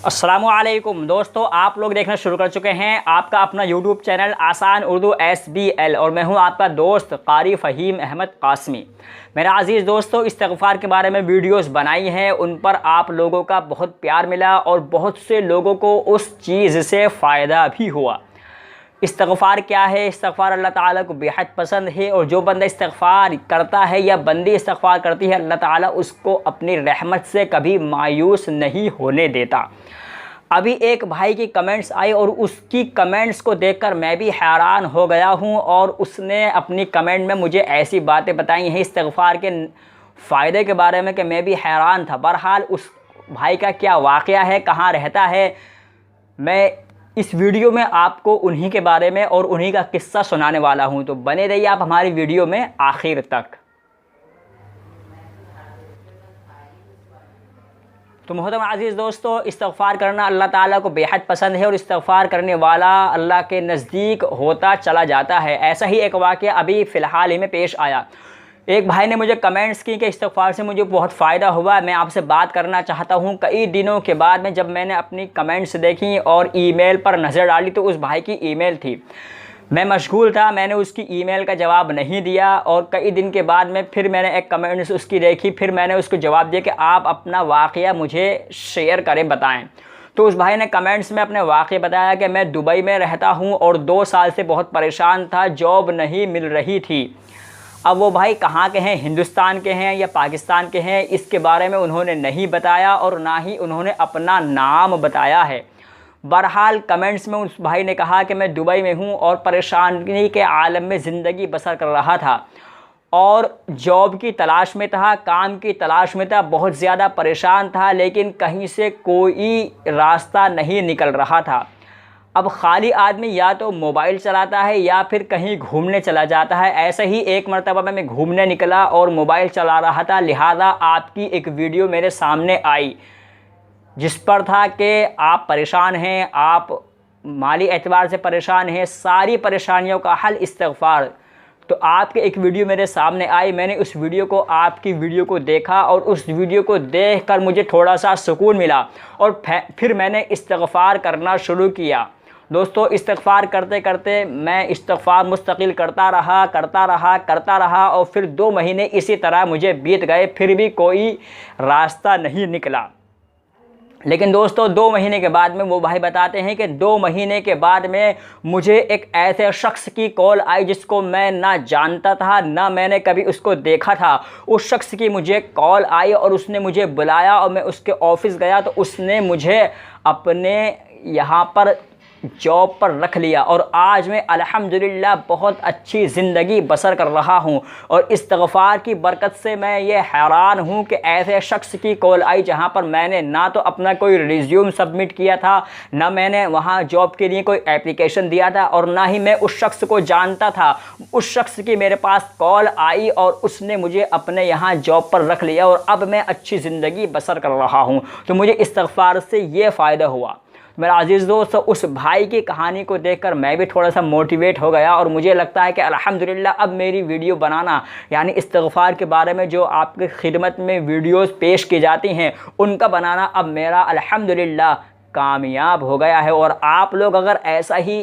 अस्सलामुअलैकुम दोस्तों, आप लोग देखना शुरू कर चुके हैं आपका अपना यूट्यूब चैनल आसान उर्दू SBL और मैं हूं आपका दोस्त कारी फ़हीम अहमद कासमी। मेरा अज़ीज़ दोस्तों, इस्तिग़फ़ार के बारे में वीडियोस बनाई हैं, उन पर आप लोगों का बहुत प्यार मिला और बहुत से लोगों को उस चीज़ से फ़ायदा भी हुआ। इस्तिग़फ़ार क्या है? इस्तिग़फ़ार अल्लाह ताला को बेहद पसंद है और जो बंदा इस्तिग़फ़ार करता है या बंदी इस्तिग़फ़ार करती है, अल्लाह ताला उसको अपनी रहमत से कभी मायूस नहीं होने देता। अभी एक भाई की कमेंट्स आई और उसकी कमेंट्स को देखकर मैं भी हैरान हो गया हूं और उसने अपनी कमेंट में मुझे ऐसी बातें बताई हैं इस्तिग़फ़ार के फ़ायदे के बारे में कि मैं भी हैरान था। बहरहाल उस भाई का क्या वाक़या है, कहाँ रहता है, मैं इस वीडियो में आपको उन्हीं के बारे में और उन्हीं का किस्सा सुनाने वाला हूं, तो बने रहिए आप हमारी वीडियो में आखिर तक। तो मोहतरम अज़ीज़ दोस्तों, इस्तिग़फ़ार करना अल्लाह ताला को बेहद पसंद है और इस्तिग़फ़ार करने वाला अल्लाह के नज़दीक होता चला जाता है। ऐसा ही एक वाक़या अभी फ़िलहाल ही में पेश आया। एक भाई ने मुझे कमेंट्स की कि इस्तिग़फ़ार से मुझे बहुत फ़ायदा हुआ, मैं आपसे बात करना चाहता हूँ। कई दिनों के बाद में जब मैंने अपनी कमेंट्स देखी और ईमेल पर नज़र डाली तो उस भाई की ईमेल थी। मैं मशगूल था, मैंने उसकी ईमेल का जवाब नहीं दिया और कई दिन के बाद में फिर मैंने एक कमेंट्स उसकी देखी, फिर मैंने उसको जवाब दिया कि आप अपना वाक़या मुझे शेयर करें, बताएं। तो उस भाई ने कमेंट्स में अपने वाक़या बताया कि मैं दुबई में रहता हूं और 2 साल से बहुत परेशान था, जॉब नहीं मिल रही थी। अब वो भाई कहाँ के हैं, हिंदुस्तान के हैं या पाकिस्तान के हैं, इसके बारे में उन्होंने नहीं बताया और ना ही उन्होंने अपना नाम बताया है। बहरहाल कमेंट्स में उस भाई ने कहा कि मैं दुबई में हूँ और परेशानी के आलम में ज़िंदगी बसर कर रहा था और जॉब की तलाश में था, काम की तलाश में था, बहुत ज़्यादा परेशान था, लेकिन कहीं से कोई रास्ता नहीं निकल रहा था। अब खाली आदमी या तो मोबाइल चलाता है या फिर कहीं घूमने चला जाता है। ऐसे ही एक मरतबा मैं घूमने निकला और मोबाइल चला रहा था, लिहाजा आपकी एक वीडियो मेरे सामने आई जिस पर था कि आप परेशान हैं, आप माली एतबार से परेशान हैं, सारी परेशानियों का हल इस्तिग़फ़ार। तो आपके एक वीडियो मेरे सामने आई, मैंने उस वीडियो को, आपकी वीडियो को देखा और उस वीडियो को देखकर मुझे थोड़ा सा सुकून मिला और फिर मैंने इस्तिग़फ़ार करना शुरू किया। दोस्तों, इस्तिग़फ़ार करते करते मैं इस्तिग़फ़ार मुस्तकिल करता रहा और फिर 2 महीने इसी तरह मुझे बीत गए, फिर भी कोई रास्ता नहीं निकला। लेकिन दोस्तों, 2 महीने के बाद में वो भाई बताते हैं कि 2 महीने के बाद में मुझे एक ऐसे शख्स की कॉल आई जिसको मैं ना जानता था, ना मैंने कभी उसको देखा था। उस शख्स की मुझे कॉल आई और उसने मुझे बुलाया और मैं उसके ऑफ़िस गया तो उसने मुझे अपने यहाँ पर जॉब पर रख लिया और आज मैं अल्हम्दुलिल्लाह बहुत अच्छी ज़िंदगी बसर कर रहा हूँ। और इस्तिग़फ़ार की बरकत से मैं ये हैरान हूँ कि ऐसे शख्स की कॉल आई जहाँ पर मैंने ना तो अपना कोई रिज्यूम सबमिट किया था, ना मैंने वहाँ जॉब के लिए कोई एप्लीकेशन दिया था और ना ही मैं उस शख्स को जानता था। उस शख्स की मेरे पास कॉल आई और उसने मुझे अपने यहाँ जॉब पर रख लिया और अब मैं अच्छी ज़िंदगी बसर कर रहा हूँ। तो मुझे इस्तिग़फ़ार से ये फ़ायदा हुआ। मेरा अज़ीज़ दोस्त, उस भाई की कहानी को देखकर मैं भी थोड़ा सा मोटिवेट हो गया और मुझे लगता है कि अल्हम्दुलिल्लाह अब मेरी वीडियो बनाना, यानी इस्तिग़फ़ार के बारे में जो आपकी खिदमत में वीडियोस पेश की जाती हैं उनका बनाना अब मेरा अल्हम्दुलिल्लाह कामयाब हो गया है। और आप लोग अगर ऐसा ही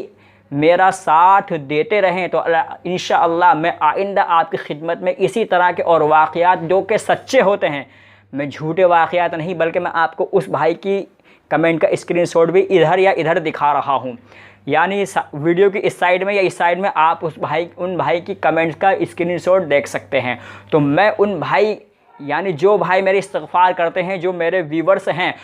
मेरा साथ देते रहें तो इंशाअल्लाह मैं आइंदा आपकी खिदमत में इसी तरह के और वाक़यात जो कि सच्चे होते हैं, मैं झूठे वाक़यात नहीं बल्कि मैं आपको उस भाई की कमेंट का स्क्रीनशॉट भी इधर या इधर दिखा रहा हूँ, यानी वीडियो की इस साइड में या इस साइड में आप उन भाई की कमेंट्स का स्क्रीनशॉट देख सकते हैं। तो मैं उन भाई, यानी जो भाई मेरे इस्तिग़फ़ार करते हैं, जो मेरे व्यूवर्स हैं,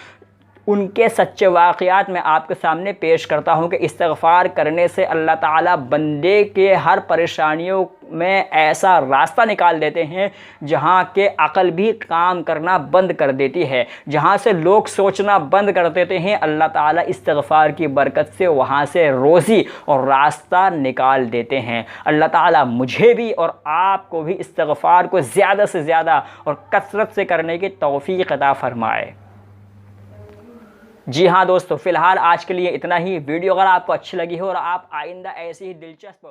उनके सच्चे वाक़यात मैं आपके सामने पेश करता हूँ कि इस्तिग़फ़ार करने से अल्लाह ताला बंदे के हर परेशानियों में ऐसा रास्ता निकाल देते हैं जहाँ के अक़ल भी काम करना बंद कर देती है, जहाँ से लोग सोचना बंद कर देते हैं। अल्लाह ताला इस्तिग़फ़ार की बरकत से वहाँ से रोज़ी और रास्ता निकाल देते हैं। अल्लाह ताला मुझे भी और आपको भी इस्तिग़फ़ार को ज़्यादा से ज़्यादा और कसरत से करने की तौफ़ीक़ अता फ़रमाए। जी हाँ दोस्तों, फ़िलहाल आज के लिए इतना ही। वीडियो अगर आपको अच्छी लगी हो और आप आइंदा ऐसी ही दिलचस्प